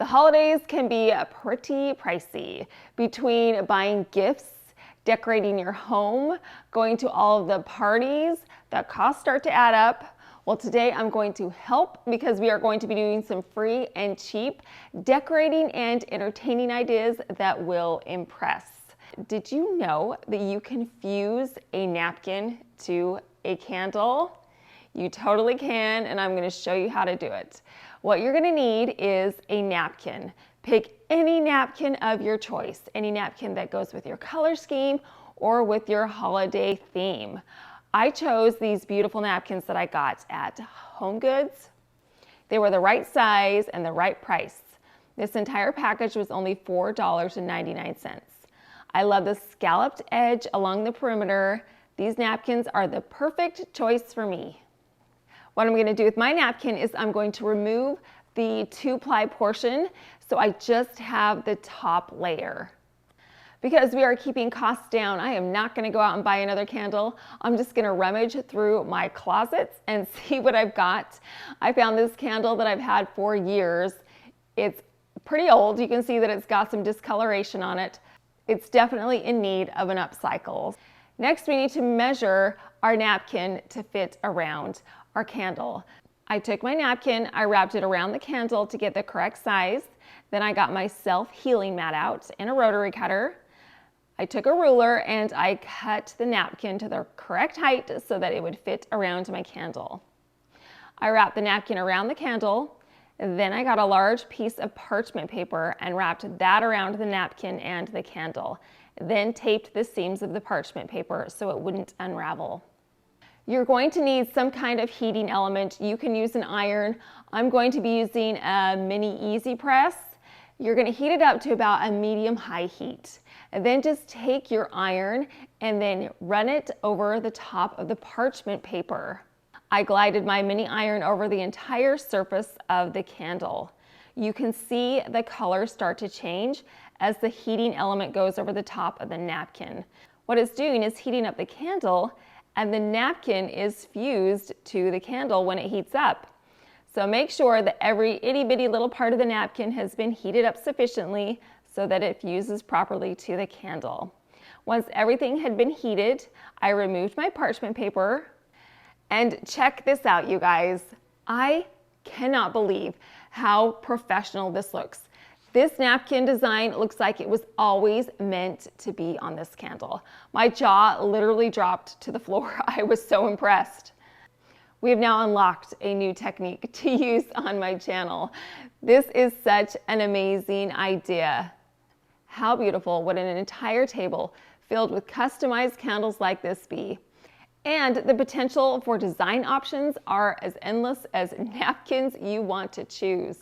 holidays can be pretty pricey. Between buying gifts, decorating your home, going to all of the parties, the costs start to add up. Well, today I'm going to help because we are going to be doing some free and cheap decorating and entertaining ideas that will impress. Did you know that you can fuse a napkin to a candle? You totally can, and I'm going to show you how to do it. What you're going to need is a napkin. Pick any napkin of your choice, any napkin that goes with your color scheme or with your holiday theme. I chose these beautiful napkins that I got at HomeGoods. They were the right size and the right price. This entire package was only $4.99. I love the scalloped edge along the perimeter. These napkins are the perfect choice for me. What I'm going to do with my napkin is I'm going to remove the 2-ply portion so I just have the top layer. Because we are keeping costs down, I am not going to go out and buy another candle. I'm just going to rummage through my closets and see what I've got. I found this candle that I've had for years. It's pretty old. You can see that it's got some discoloration on it. It's definitely in need of an upcycle. Next, we need to measure our napkin to fit around our candle. I took my napkin, I wrapped it around the candle to get the correct size. Then I got my self-healing mat out and a rotary cutter. I took a ruler and I cut the napkin to the correct height so that it would fit around my candle. I wrapped the napkin around the candle. Then I got a large piece of parchment paper and wrapped that around the napkin and the candle. Then taped the seams of the parchment paper so it wouldn't unravel. You're going to need some kind of heating element. You can use an iron. I'm going to be using a mini easy press. You're going to heat it up to about a medium-high heat. And then just take your iron and then run it over the top of the parchment paper. I glided my mini iron over the entire surface of the candle. You can see the color start to change as the heating element goes over the top of the napkin. What it's doing is heating up the candle, and the napkin is fused to the candle when it heats up. So make sure that every itty bitty little part of the napkin has been heated up sufficiently so that it fuses properly to the candle. Once everything had been heated, I removed my parchment paper. And check this out, you guys. I cannot believe how professional this looks. This napkin design looks like it was always meant to be on this candle. My jaw literally dropped to the floor. I was so impressed. We have now unlocked a new technique to use on my channel. This is such an amazing idea. How beautiful would an entire table filled with customized candles like this be? And the potential for design options are as endless as napkins you want to choose.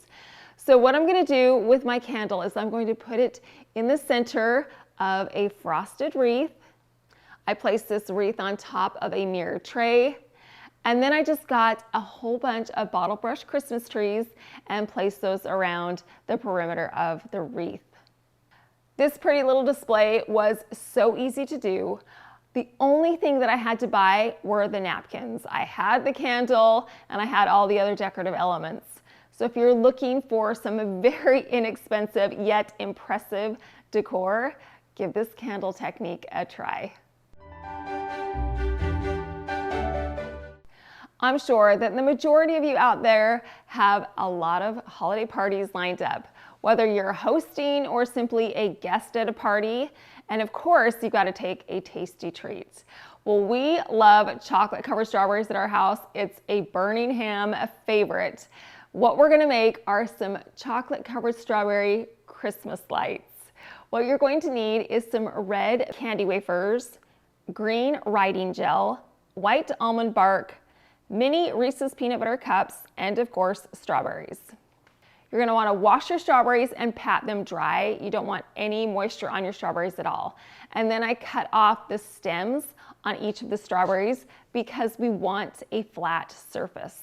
So what I'm going to do with my candle is I'm going to put it in the center of a frosted wreath. I placed this wreath on top of a mirror tray. And then I just got a whole bunch of bottle brush Christmas trees and placed those around the perimeter of the wreath. This pretty little display was so easy to do. The only thing that I had to buy were the napkins. I had the candle and I had all the other decorative elements. So if you're looking for some very inexpensive yet impressive decor, give this candle technique a try. I'm sure that the majority of you out there have a lot of holiday parties lined up, whether you're hosting or simply a guest at a party. And of course, you've got to take a tasty treat. Well, we love chocolate covered strawberries at our house. It's a Burningham favorite. What we're gonna make are some chocolate covered strawberry Christmas lights. What you're going to need is some red candy wafers, green writing gel, white almond bark, mini Reese's peanut butter cups, and of course, strawberries. You're going to want to wash your strawberries and pat them dry. You don't want any moisture on your strawberries at all. And then I cut off the stems on each of the strawberries because we want a flat surface.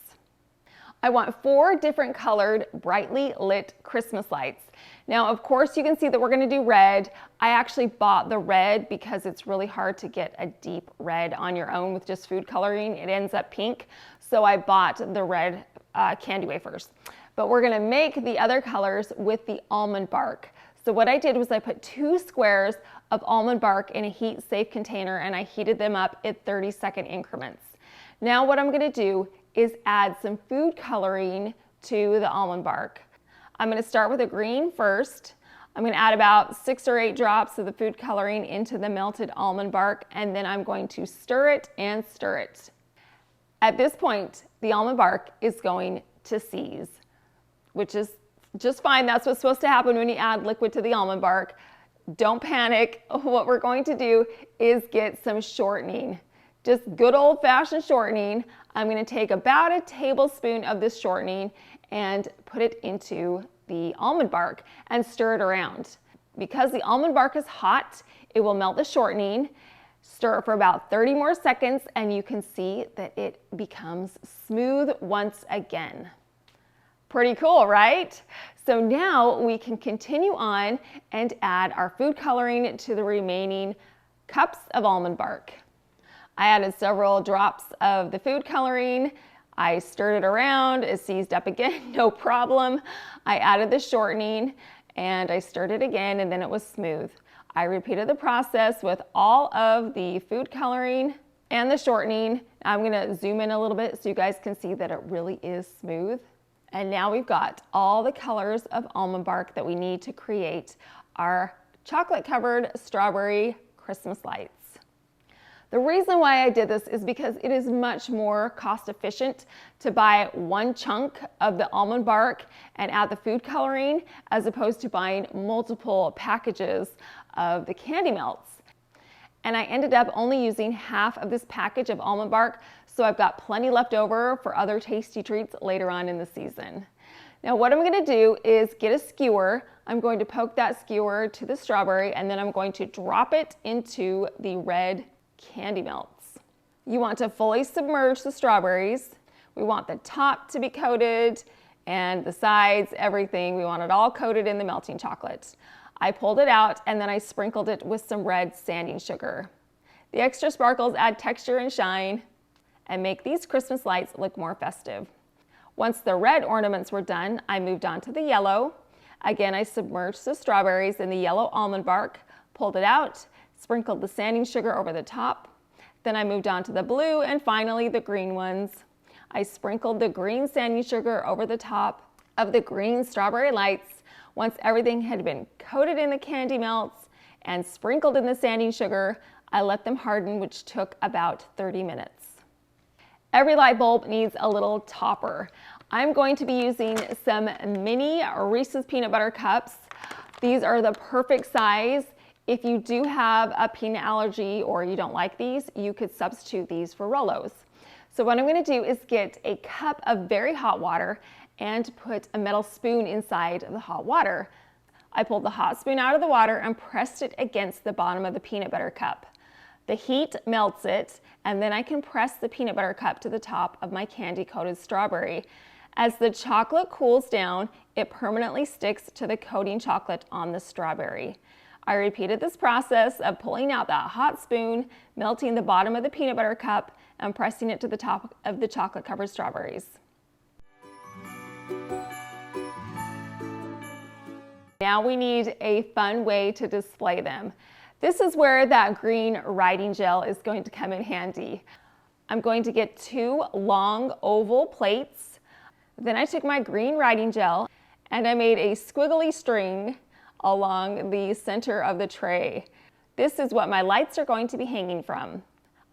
I want 4 different colored, brightly lit Christmas lights. Now, of course, you can see that we're going to do red. I actually bought the red because it's really hard to get a deep red on your own with just food coloring. It ends up pink. So I bought the red candy wafers. But we're gonna make the other colors with the almond bark. So what I did was I put 2 squares of almond bark in a heat-safe container and I heated them up at 30-second increments. Now what I'm gonna do is add some food coloring to the almond bark. I'm gonna start with a green first. I'm gonna add about 6 or 8 drops of the food coloring into the melted almond bark, and then I'm going to stir it and stir it. At this point, the almond bark is going to seize, which is just fine. That's what's supposed to happen when you add liquid to the almond bark. Don't panic. What we're going to do is get some shortening. Just good old-fashioned shortening. I'm going to take about a tablespoon of this shortening and put it into the almond bark and stir it around. Because the almond bark is hot, it will melt the shortening. Stir it for about 30 more seconds and you can see that it becomes smooth once again. Pretty cool, right? So now we can continue on and add our food coloring to the remaining cups of almond bark. I added several drops of the food coloring. I stirred it around, it seized up again, no problem. I added the shortening and I stirred it again and then it was smooth. I repeated the process with all of the food coloring and the shortening. I'm gonna zoom in a little bit so you guys can see that it really is smooth. And now we've got all the colors of almond bark that we need to create our chocolate covered strawberry Christmas lights. The reason why I did this is because it is much more cost efficient to buy one chunk of the almond bark and add the food coloring as opposed to buying multiple packages of the candy melts. And I ended up only using half of this package of almond bark, so I've got plenty left over for other tasty treats later on in the season. Now what I'm gonna do is get a skewer. I'm going to poke that skewer to the strawberry and then I'm going to drop it into the red candy melts. You want to fully submerge the strawberries. We want the top to be coated and the sides, everything. We want it all coated in the melting chocolate. I pulled it out and then I sprinkled it with some red sanding sugar. The extra sparkles add texture and shine and make these Christmas lights look more festive. Once the red ornaments were done, I moved on to the yellow. Again, I submerged the strawberries in the yellow almond bark, pulled it out, sprinkled the sanding sugar over the top. Then I moved on to the blue and finally the green ones. I sprinkled the green sanding sugar over the top of the green strawberry lights. Once everything had been coated in the candy melts and sprinkled in the sanding sugar, I let them harden, which took about 30 minutes. Every light bulb needs a little topper. I'm going to be using some mini Reese's peanut butter cups. These are the perfect size. If you do have a peanut allergy or you don't like these, you could substitute these for Rolos. So what I'm going to do is get a cup of very hot water and put a metal spoon inside of the hot water. I pulled the hot spoon out of the water and pressed it against the bottom of the peanut butter cup. The heat melts it, and then I can press the peanut butter cup to the top of my candy-coated strawberry. As the chocolate cools down, it permanently sticks to the coating chocolate on the strawberry. I repeated this process of pulling out that hot spoon, melting the bottom of the peanut butter cup, and pressing it to the top of the chocolate-covered strawberries. Now we need a fun way to display them. This is where that green writing gel is going to come in handy. I'm going to get 2 long oval plates. Then I took my green writing gel and I made a squiggly string along the center of the tray. This is what my lights are going to be hanging from.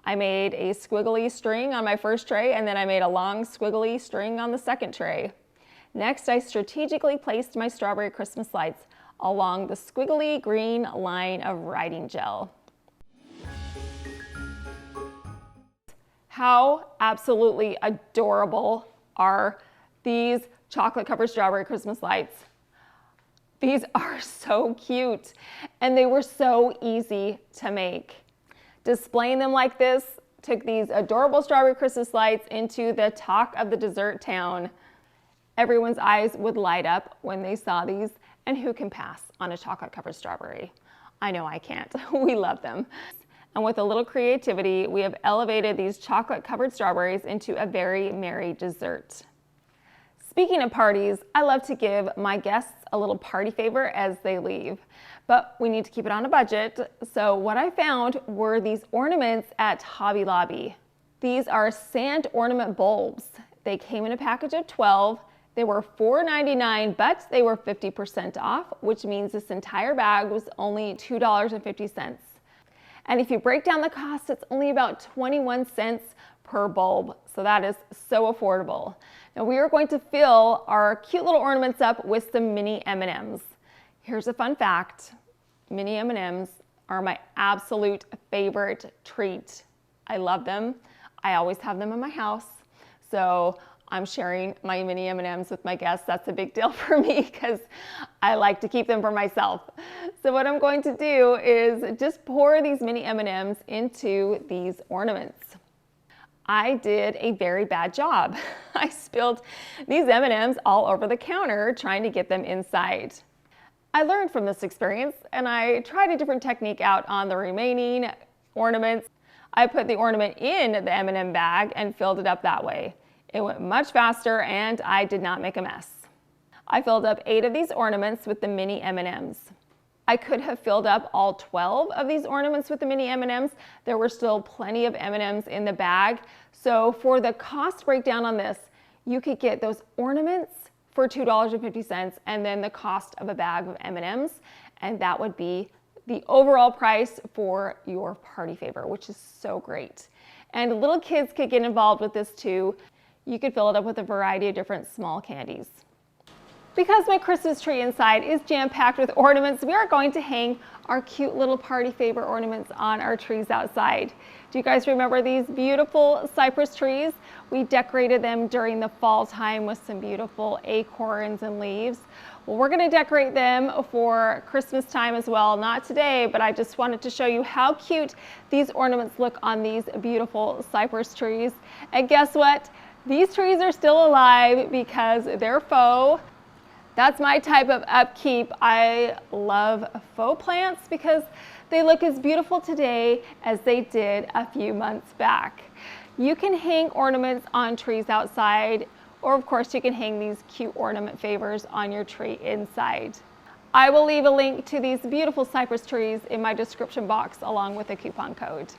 I made a squiggly string on my first tray and then I made a long squiggly string on the second tray. Next, I strategically placed my strawberry Christmas lights along the squiggly green line of writing gel. How absolutely adorable are these chocolate covered strawberry Christmas lights? These are so cute and they were so easy to make. Displaying them like this took these adorable strawberry Christmas lights into the talk of the dessert town. Everyone's eyes would light up when they saw these, and who can pass on a chocolate covered strawberry? I know I can't. We love them. And with a little creativity, we have elevated these chocolate covered strawberries into a very merry dessert. Speaking of parties, I love to give my guests a little party favor as they leave, but we need to keep it on a budget. So what I found were these ornaments at Hobby Lobby. These are sand ornament bulbs. They came in a package of 12. They were $4.99, but they were 50% off, which means this entire bag was only $2.50. And if you break down the cost, it's only about 21 cents per bulb. So that is so affordable. Now we are going to fill our cute little ornaments up with some mini M&Ms. Here's a fun fact. Mini M&Ms are my absolute favorite treat. I love them. I always have them in my house. So I'm sharing my mini M&Ms with my guests. That's a big deal for me because I like to keep them for myself. So what I'm going to do is just pour these mini M&Ms into these ornaments. I did a very bad job. I spilled these M&Ms all over the counter trying to get them inside. I learned from this experience and I tried a different technique out on the remaining ornaments. I put the ornament in the M&M bag and filled it up that way. It went much faster and I did not make a mess. I filled up 8 of these ornaments with the mini M&Ms. I could have filled up all 12 of these ornaments with the mini M&Ms. There were still plenty of M&Ms in the bag. So for the cost breakdown on this, you could get those ornaments for $2.50 and then the cost of a bag of M&Ms, and that would be the overall price for your party favor, which is so great. And little kids could get involved with this too. You could fill it up with a variety of different small candies. Because my Christmas tree inside is jam-packed with ornaments, we are going to hang our cute little party favor ornaments on our trees outside. Do you guys remember these beautiful cypress trees? We decorated them during the fall time with some beautiful acorns and leaves. Well, we're going to decorate them for Christmas time as well. Not today, but I just wanted to show you how cute these ornaments look on these beautiful cypress trees. And guess what? These trees are still alive because they're faux. That's my type of upkeep. I love faux plants because they look as beautiful today as they did a few months back. You can hang ornaments on trees outside, or of course you can hang these cute ornament favors on your tree inside. I will leave a link to these beautiful cypress trees in my description box along with a coupon code.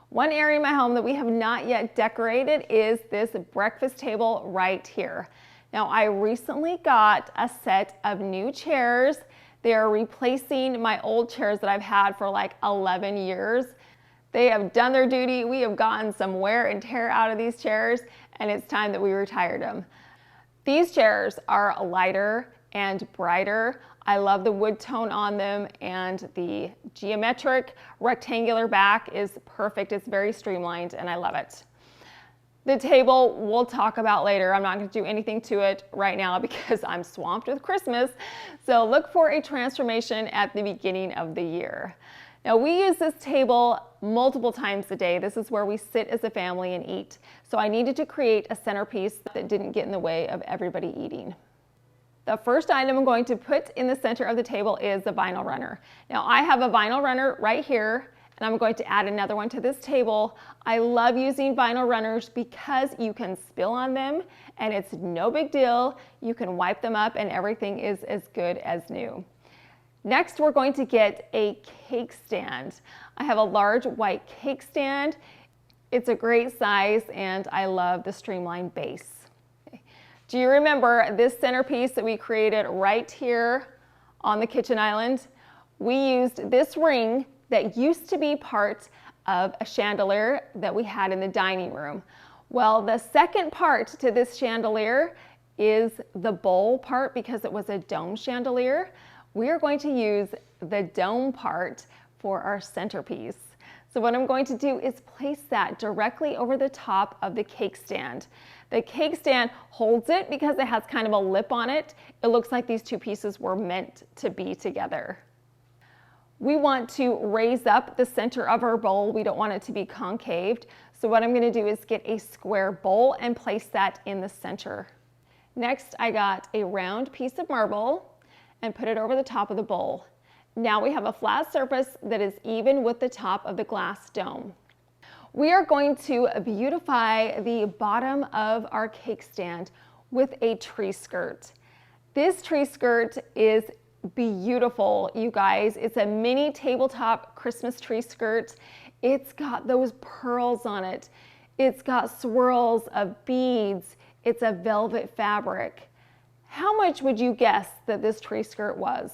One area in my home that we have not yet decorated is this breakfast table right here. Now, I recently got a set of new chairs. They are replacing my old chairs that I've had for like 11 years. They have done their duty. We have gotten some wear and tear out of these chairs, and it's time that we retired them. These chairs are lighter and brighter. I love the wood tone on them, and the geometric rectangular back is perfect. It's very streamlined, and I love it. The table we'll talk about later. I'm not going to do anything to it right now because I'm swamped with Christmas. So look for a transformation at the beginning of the year. Now we use this table multiple times a day. This is where we sit as a family and eat. So I needed to create a centerpiece that didn't get in the way of everybody eating. The first item I'm going to put in the center of the table is the vinyl runner. Now I have a vinyl runner right here, and I'm going to add another one to this table. I love using vinyl runners because you can spill on them and it's no big deal. You can wipe them up and everything is as good as new. Next, we're going to get a cake stand. I have a large white cake stand. It's a great size and I love the streamlined base. Do you remember this centerpiece that we created right here on the kitchen island? We used this ring that used to be part of a chandelier that we had in the dining room. Well, the second part to this chandelier is the bowl part because it was a dome chandelier. We are going to use the dome part for our centerpiece. So what I'm going to do is place that directly over the top of the cake stand. The cake stand holds it because it has kind of a lip on it. It looks like these two pieces were meant to be together. We want to raise up the center of our bowl. We don't want it to be concaved. So what I'm going to do is get a square bowl and place that in the center. Next, I got a round piece of marble and put it over the top of the bowl. Now we have a flat surface that is even with the top of the glass dome. We are going to beautify the bottom of our cake stand with a tree skirt. This tree skirt is beautiful, you guys. It's a mini tabletop Christmas tree skirt. It's got those pearls on it. It's got swirls of beads. It's a velvet fabric. How much would you guess that this tree skirt was?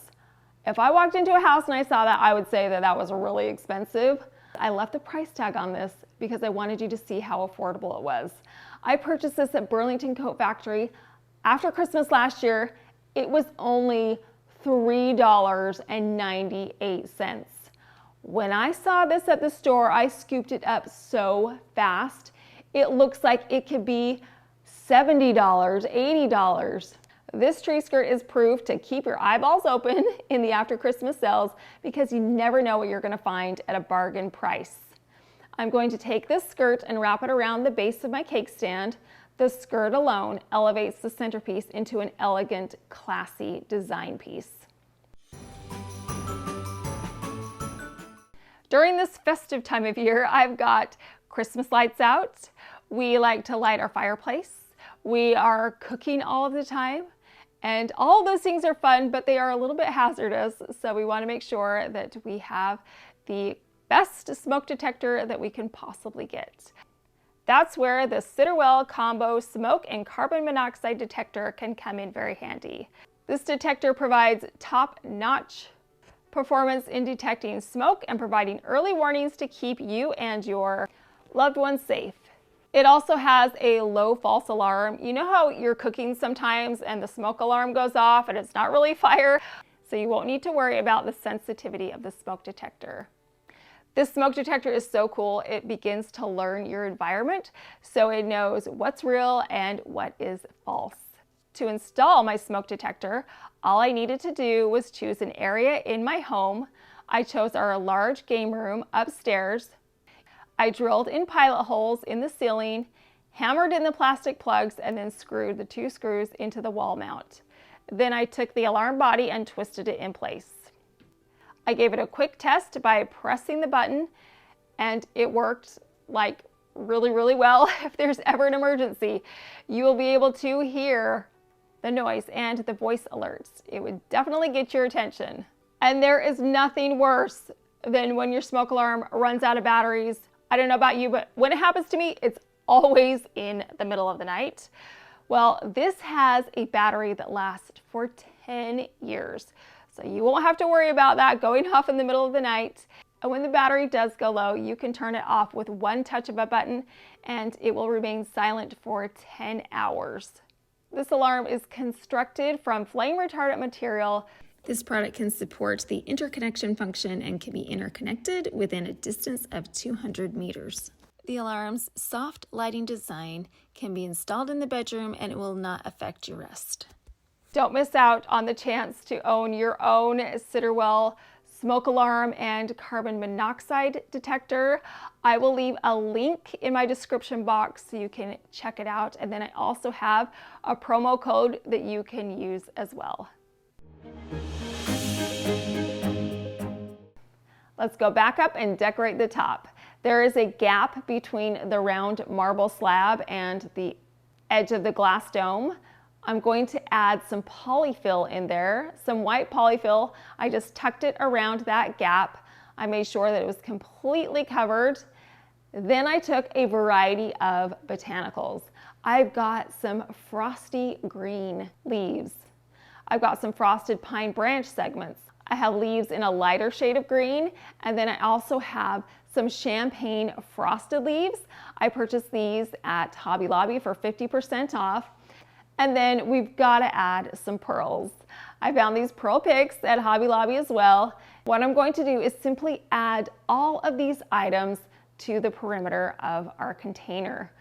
If I walked into a house and I saw that, I would say that that was really expensive. I left the price tag on this because I wanted you to see how affordable it was. I purchased this at Burlington Coat Factory after Christmas last year. It was only $3.98. When I saw this at the store, I scooped it up so fast. It looks like it could be $70, $80. This tree skirt is proof to keep your eyeballs open in the after Christmas sales because you never know what you're going to find at a bargain price. I'm going to take this skirt and wrap it around the base of my cake stand. The skirt alone elevates the centerpiece into an elegant, classy design piece. During this festive time of year, I've got Christmas lights out. We like to light our fireplace. We are cooking all of the time. And all of those things are fun, but they are a little bit hazardous. So we want to make sure that we have the best smoke detector that we can possibly get. That's where the Sitterwell Combo Smoke and Carbon Monoxide Detector can come in very handy. This detector provides top-notch performance in detecting smoke and providing early warnings to keep you and your loved ones safe. It also has a low false alarm. You know how you're cooking sometimes and the smoke alarm goes off and it's not really fire? So you won't need to worry about the sensitivity of the smoke detector. This smoke detector is so cool. It begins to learn your environment, so it knows what's real and what is false. To install my smoke detector, all I needed to do was choose an area in my home. I chose our large game room upstairs. I drilled in pilot holes in the ceiling, hammered in the plastic plugs, and then screwed the 2 screws into the wall mount. Then I took the alarm body and twisted it in place. I gave it a quick test by pressing the button, and it worked like really well. If there's ever an emergency, you will be able to hear the noise and the voice alerts. It would definitely get your attention. And there is nothing worse than when your smoke alarm runs out of batteries. I don't know about you, but when it happens to me, it's always in the middle of the night. Well, this has a battery that lasts for 10 years. So you won't have to worry about that going off in the middle of the night. And when the battery does go low, you can turn it off with one touch of a button and it will remain silent for 10 hours. This alarm is constructed from flame retardant material. This product can support the interconnection function and can be interconnected within a distance of 200 meters. The alarm's soft lighting design can be installed in the bedroom and it will not affect your rest. Don't miss out on the chance to own your own Sitterwell smoke alarm and carbon monoxide detector. I will leave a link in my description box so you can check it out. And then I also have a promo code that you can use as well. Let's go back up and decorate the top. There is a gap between the round marble slab and the edge of the glass dome. I'm going to add some polyfill in there, some white polyfill. I just tucked it around that gap. I made sure that it was completely covered. Then I took a variety of botanicals. I've got some frosty green leaves. I've got some frosted pine branch segments. I have leaves in a lighter shade of green, and then I also have some champagne frosted leaves. I purchased these at Hobby Lobby for 50% off. And then we've got to add some pearls. I found these pearl picks at Hobby Lobby as well. What I'm going to do is simply add all of these items to the perimeter of our container.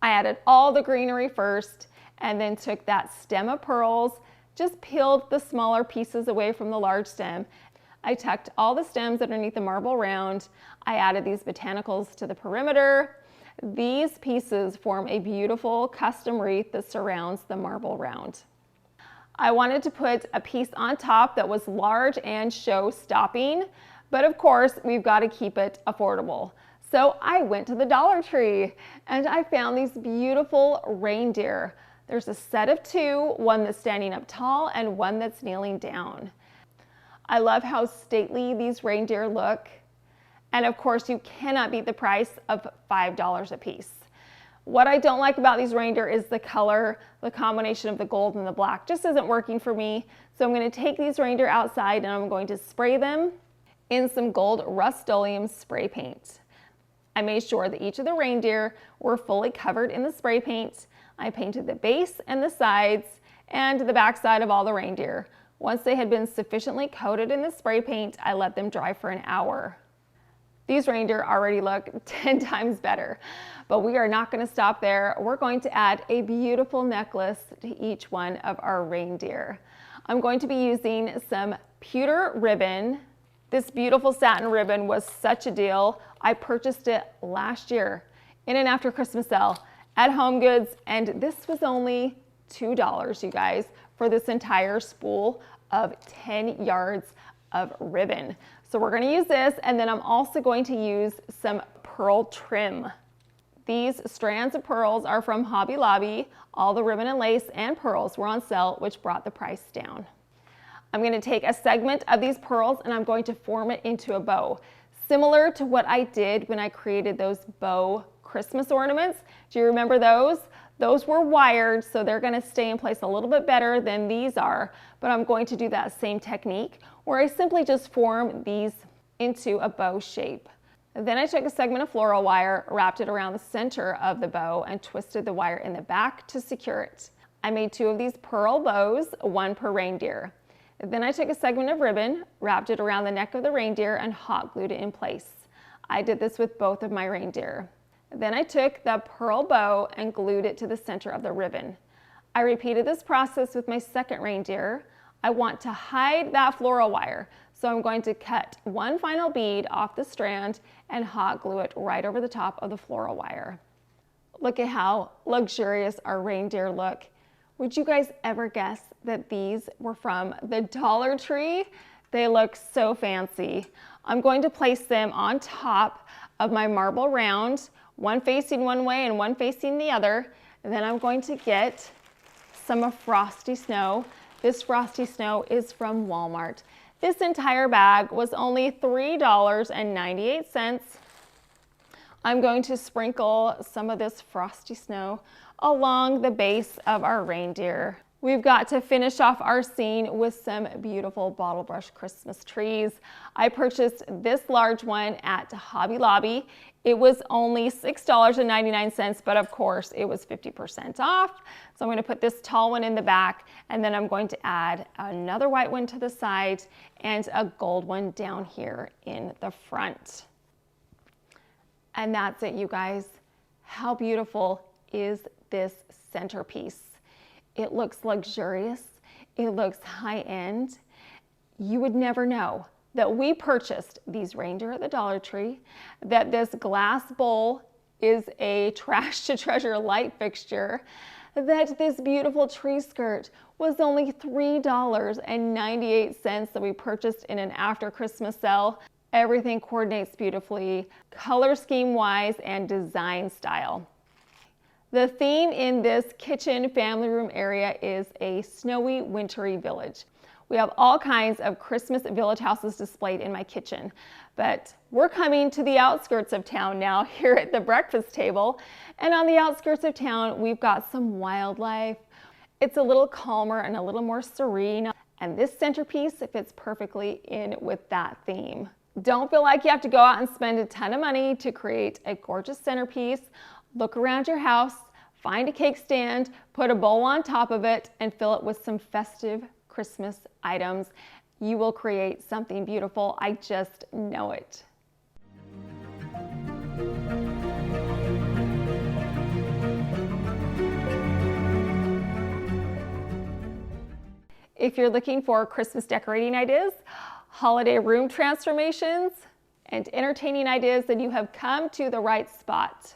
I added all the greenery first and then took that stem of pearls, just peeled the smaller pieces away from the large stem. I tucked all the stems underneath the marble round. I added these botanicals to the perimeter. These pieces form a beautiful custom wreath that surrounds the marble round. I wanted to put a piece on top that was large and show-stopping, but of course we've got to keep it affordable. So I went to the Dollar Tree and I found these beautiful reindeer. There's a set of two, one that's standing up tall and one that's kneeling down. I love how stately these reindeer look. And of course, you cannot beat the price of $5 a piece. What I don't like about these reindeer is the color, the combination of the gold and the black just isn't working for me. So I'm going to take these reindeer outside and I'm going to spray them in some gold Rust-Oleum spray paint. I made sure that each of the reindeer were fully covered in the spray paint. I painted the base and the sides and the backside of all the reindeer. Once they had been sufficiently coated in the spray paint, I let them dry for an hour. These reindeer already look 10 times better, but we are not going to stop there. We're going to add a beautiful necklace to each one of our reindeer. I'm going to be using some pewter ribbon. This beautiful satin ribbon was such a deal. I purchased it last year in an after Christmas sale at Home Goods, and this was only $2, you guys, for this entire spool of 10 yards of ribbon. So we're going to use this, and then I'm also going to use some pearl trim. These strands of pearls are from Hobby Lobby. All the ribbon and lace and pearls were on sale, which brought the price down. I'm going to take a segment of these pearls and I'm going to form it into a bow, similar to what I did when I created those bow Christmas ornaments. Do you remember those? Those were wired, so they're going to stay in place a little bit better than these are, but I'm going to do that same technique where I simply just form these into a bow shape. Then I took a segment of floral wire, wrapped it around the center of the bow, and twisted the wire in the back to secure it. I made two of these pearl bows, one per reindeer. Then I took a segment of ribbon, wrapped it around the neck of the reindeer, and hot glued it in place. I did this with both of my reindeer. Then I took the pearl bow and glued it to the center of the ribbon. I repeated this process with my second reindeer. I want to hide that floral wire, so I'm going to cut one final bead off the strand and hot glue it right over the top of the floral wire. Look at how luxurious our reindeer look. Would you guys ever guess that these were from the Dollar Tree? They look so fancy. I'm going to place them on top of my marble round, one facing one way and one facing the other. And then I'm going to get some of Frosty Snow. This Frosty Snow is from Walmart. This entire bag was only $3.98. I'm going to sprinkle some of this Frosty Snow along the base of our reindeer. We've got to finish off our scene with some beautiful bottle brush Christmas trees. I purchased this large one at Hobby Lobby. It was only $6.99, but of course it was 50% off. So I'm going to put this tall one in the back, and then I'm going to add another white one to the side and a gold one down here in the front. And that's it, you guys. How beautiful is this centerpiece? It looks luxurious. It looks high-end. You would never know that we purchased these reindeer at the Dollar Tree, that this glass bowl is a trash to treasure light fixture, that this beautiful tree skirt was only $3.98 that we purchased in an after Christmas sale. Everything coordinates beautifully, color scheme wise and design style. The theme in this kitchen family room area is a snowy, wintry village. We have all kinds of Christmas village houses displayed in my kitchen, but we're coming to the outskirts of town now here at the breakfast table. And on the outskirts of town, we've got some wildlife. It's a little calmer and a little more serene. And this centerpiece fits perfectly in with that theme. Don't feel like you have to go out and spend a ton of money to create a gorgeous centerpiece. Look around your house, find a cake stand, put a bowl on top of it, and fill it with some festive Christmas items. You will create something beautiful. I just know it. If you're looking for Christmas decorating ideas, holiday room transformations, and entertaining ideas, then you have come to the right spot.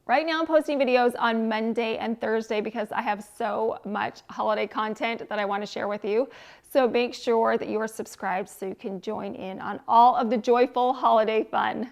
Right now I'm posting videos on Monday and Thursday because I have so much holiday content that I want to share with you. So make sure that you are subscribed so you can join in on all of the joyful holiday fun.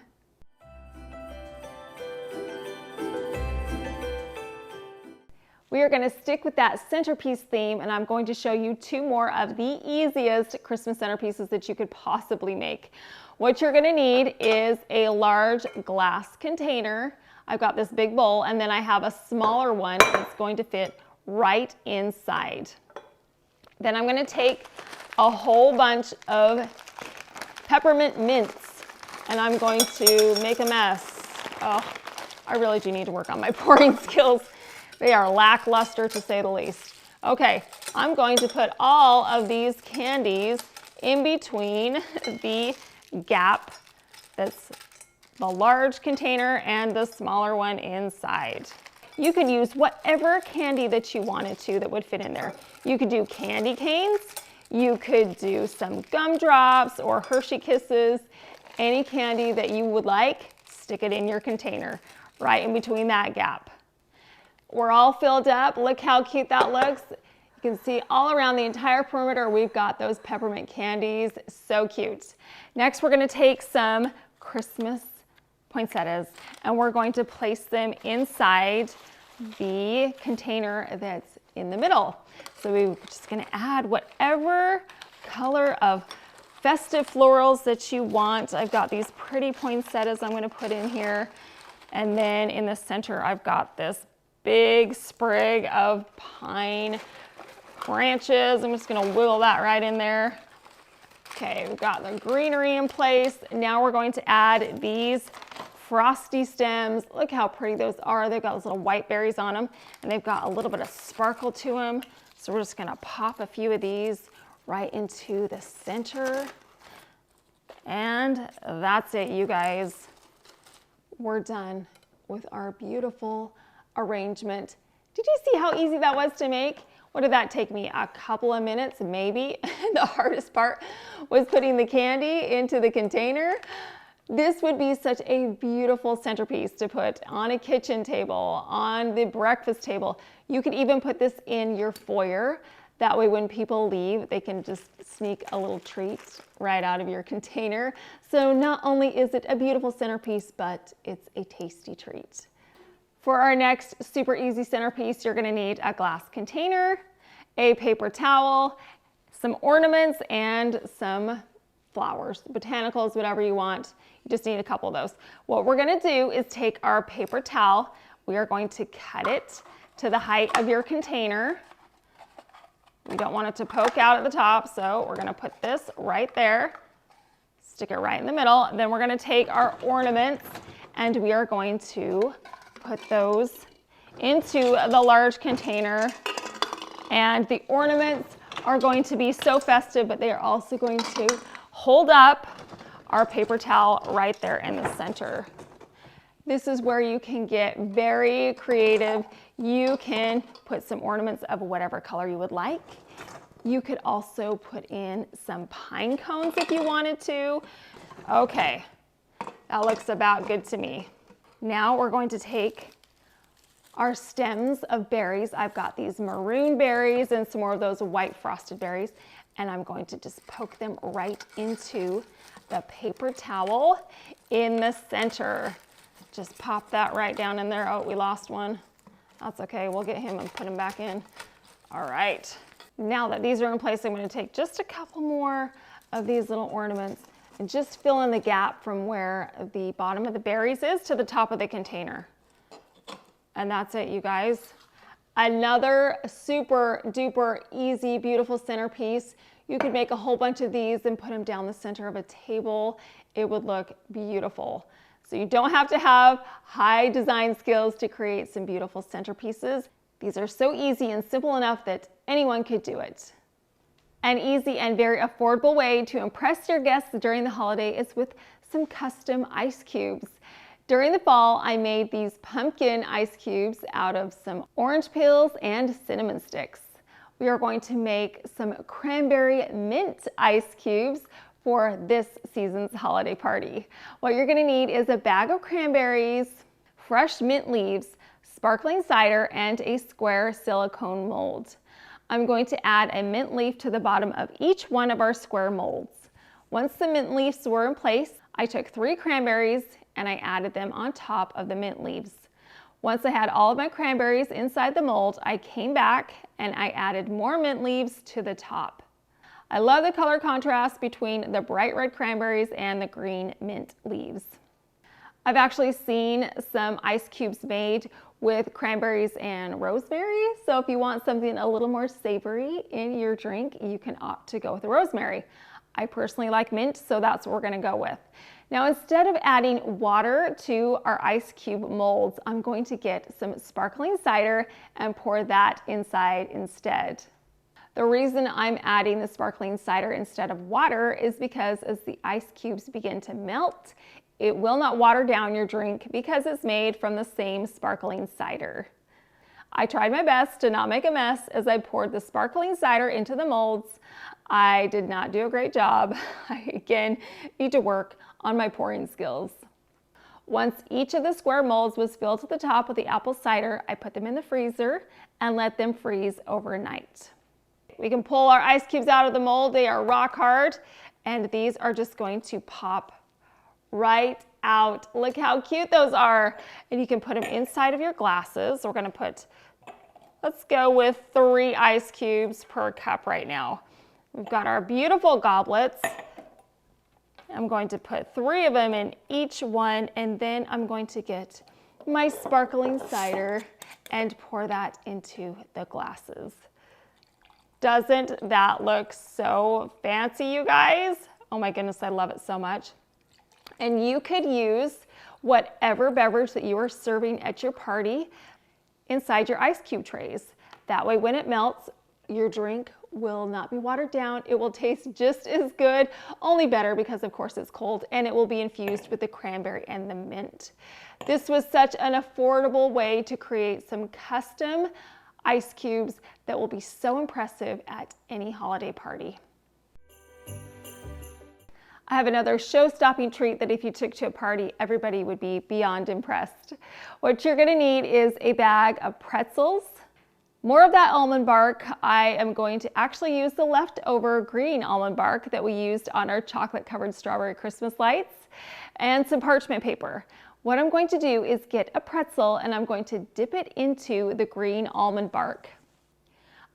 We are going to stick with that centerpiece theme, and I'm going to show you 2 more of the easiest Christmas centerpieces that you could possibly make. What you're going to need is a large glass container. I've got this big bowl, and then I have a smaller one that's going to fit right inside. Then I'm going to take a whole bunch of peppermint mints, and I'm going to make a mess. Oh, I really do need to work on my pouring skills. They are lackluster to say the least. Okay, I'm going to put all of these candies in between the gap that's the large container and the smaller one inside. You could use whatever candy that you wanted to that would fit in there. You could do candy canes, you could do some gumdrops or Hershey Kisses, any candy that you would like, stick it in your container right in between that gap. We're all filled up. Look how cute that looks. You can see all around the entire perimeter we've got those peppermint candies. So cute. Next we're going to take some Christmas poinsettias and we're going to place them inside the container that's in the middle. So we're just going to add whatever color of festive florals that you want. I've got these pretty poinsettias I'm going to put in here. And then in the center I've got this big sprig of pine branches. I'm just going to wiggle that right in there. Okay, we've got the greenery in place. Now we're going to add these frosty stems. Look how pretty those are. They've got those little white berries on them, and they've got a little bit of sparkle to them. So we're just going to pop a few of these right into the center. And that's it, you guys. We're done with our beautiful arrangement. Did you see how easy that was to make? What did that take me? A couple of minutes, maybe. The hardest part was putting the candy into the container. This would be such a beautiful centerpiece to put on a kitchen table, on the breakfast table. You could even put this in your foyer. That way when people leave, they can just sneak a little treat right out of your container. So not only is it a beautiful centerpiece, but it's a tasty treat. For our next super easy centerpiece, you're going to need a glass container, a paper towel, some ornaments, and some flowers, botanicals, whatever you want. You just need a couple of those. What we're going to do is take our paper towel. We are going to cut it to the height of your container. We don't want it to poke out at the top, so we're going to put this right there, stick it right in the middle. Then we're going to take our ornaments and we are going to put those into the large container. And the ornaments are going to be so festive, but they are also going to hold up our paper towel right there in the center. This is where you can get very creative. You can put some ornaments of whatever color you would like. You could also put in some pine cones if you wanted to. Okay, that looks about good to me. Now we're going to take our stems of berries. I've got these maroon berries and some more of those white frosted berries, and I'm going to just poke them right into the paper towel in the center. Just pop that right down in there. Oh, we lost one. That's okay, we'll get him and put him back in. All right, now that these are in place, I'm going to take just a couple more of these little ornaments and just fill in the gap from where the bottom of the berries is to the top of the container. And that's it, you guys. Another super duper easy, beautiful centerpiece. You could make a whole bunch of these and put them down the center of a table. It would look beautiful. So you don't have to have high design skills to create some beautiful centerpieces. These are so easy and simple enough that anyone could do it. An easy and very affordable way to impress your guests during the holiday is with some custom ice cubes. During the fall, I made these pumpkin ice cubes out of some orange peels and cinnamon sticks. We are going to make some cranberry mint ice cubes for this season's holiday party. What you're going to need is a bag of cranberries, fresh mint leaves, sparkling cider, and a square silicone mold. I'm going to add a mint leaf to the bottom of each one of our square molds. Once the mint leaves were in place, I took 3 cranberries and I added them on top of the mint leaves. Once I had all of my cranberries inside the mold, I came back and I added more mint leaves to the top. I love the color contrast between the bright red cranberries and the green mint leaves. I've actually seen some ice cubes made with cranberries and rosemary, so if you want something a little more savory in your drink, you can opt to go with the rosemary. I personally like mint, so that's what we're gonna go with. Now, instead of adding water to our ice cube molds, I'm going to get some sparkling cider and pour that inside instead. The reason I'm adding the sparkling cider instead of water is because as the ice cubes begin to melt, it will not water down your drink because it's made from the same sparkling cider. I tried my best to not make a mess as I poured the sparkling cider into the molds. I did not do a great job. I again need to work on my pouring skills. Once each of the square molds was filled to the top with the apple cider, I put them in the freezer and let them freeze overnight. We can pull our ice cubes out of the mold. They are rock hard, and these are just going to pop right out. Look how cute those are. And you can put them inside of your glasses. We're gonna put, let's go with 3 ice cubes per cup right now. We've got our beautiful goblets. I'm going to put 3 of them in each one, and then I'm going to get my sparkling cider and pour that into the glasses. Doesn't that look so fancy, you guys? Oh my goodness, I love it so much. And you could use whatever beverage that you are serving at your party inside your ice cube trays. That way when it melts, your drink will not be watered down. It will taste just as good, only better because of course it's cold, and it will be infused with the cranberry and the mint. This was such an affordable way to create some custom ice cubes that will be so impressive at any holiday party. I have another show-stopping treat that if you took to a party, everybody would be beyond impressed. What you're gonna need is a bag of pretzels, more of that almond bark. I am going to actually use the leftover green almond bark that we used on our chocolate-covered strawberry Christmas lights, and some parchment paper. What I'm going to do is get a pretzel and I'm going to dip it into the green almond bark.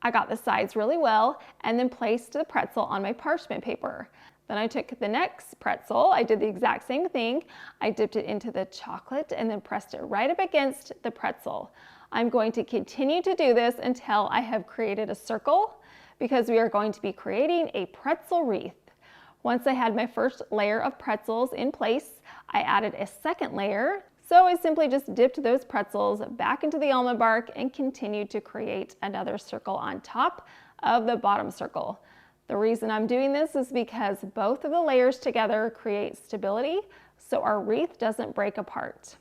I got the sides really well and then placed the pretzel on my parchment paper. Then I took the next pretzel, I did the exact same thing. I dipped it into the chocolate and then pressed it right up against the pretzel. I'm going to continue to do this until I have created a circle because we are going to be creating a pretzel wreath. Once I had my first layer of pretzels in place, I added a second layer. So I simply just dipped those pretzels back into the almond bark and continued to create another circle on top of the bottom circle. The reason I'm doing this is because both of the layers together create stability so our wreath doesn't break apart.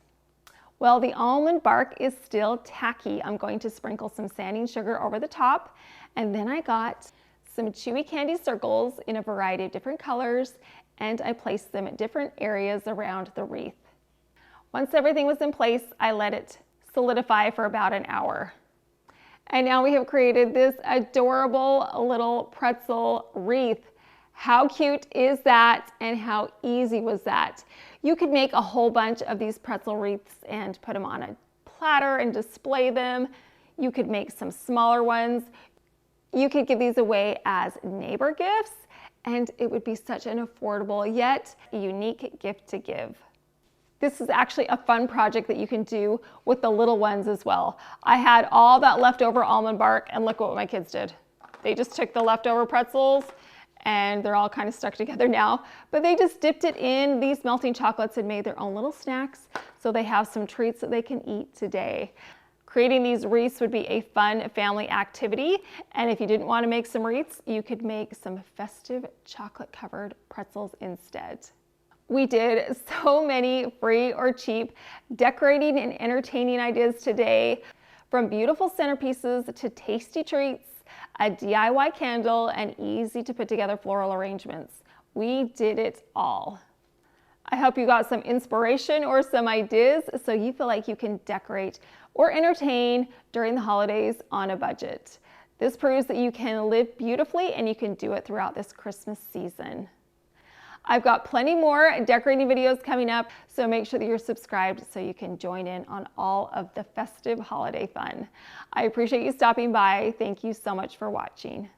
Well, the almond bark is still tacky. I'm going to sprinkle some sanding sugar over the top, and then I got some chewy candy circles in a variety of different colors, and I placed them at different areas around the wreath. Once everything was in place, I let it solidify for about an hour. And now we have created this adorable little pretzel wreath. How cute is that, and how easy was that? You could make a whole bunch of these pretzel wreaths and put them on a platter and display them. You could make some smaller ones. You could give these away as neighbor gifts, and it would be such an affordable yet unique gift to give. This is actually a fun project that you can do with the little ones as well. I had all that leftover almond bark, and look what my kids did. They just took the leftover pretzels, and they're all kind of stuck together now, but they just dipped it in these melting chocolates and made their own little snacks, so they have some treats that they can eat today. Creating these wreaths would be a fun family activity, and if you didn't want to make some wreaths, you could make some festive chocolate-covered pretzels instead. We did so many free or cheap decorating and entertaining ideas today, from beautiful centerpieces to tasty treats, a DIY candle, and easy to put together floral arrangements. We did it all. I hope you got some inspiration or some ideas so you feel like you can decorate or entertain during the holidays on a budget. This proves that you can live beautifully and you can do it throughout this Christmas season. I've got plenty more decorating videos coming up, so make sure that you're subscribed so you can join in on all of the festive holiday fun. I appreciate you stopping by. Thank you so much for watching.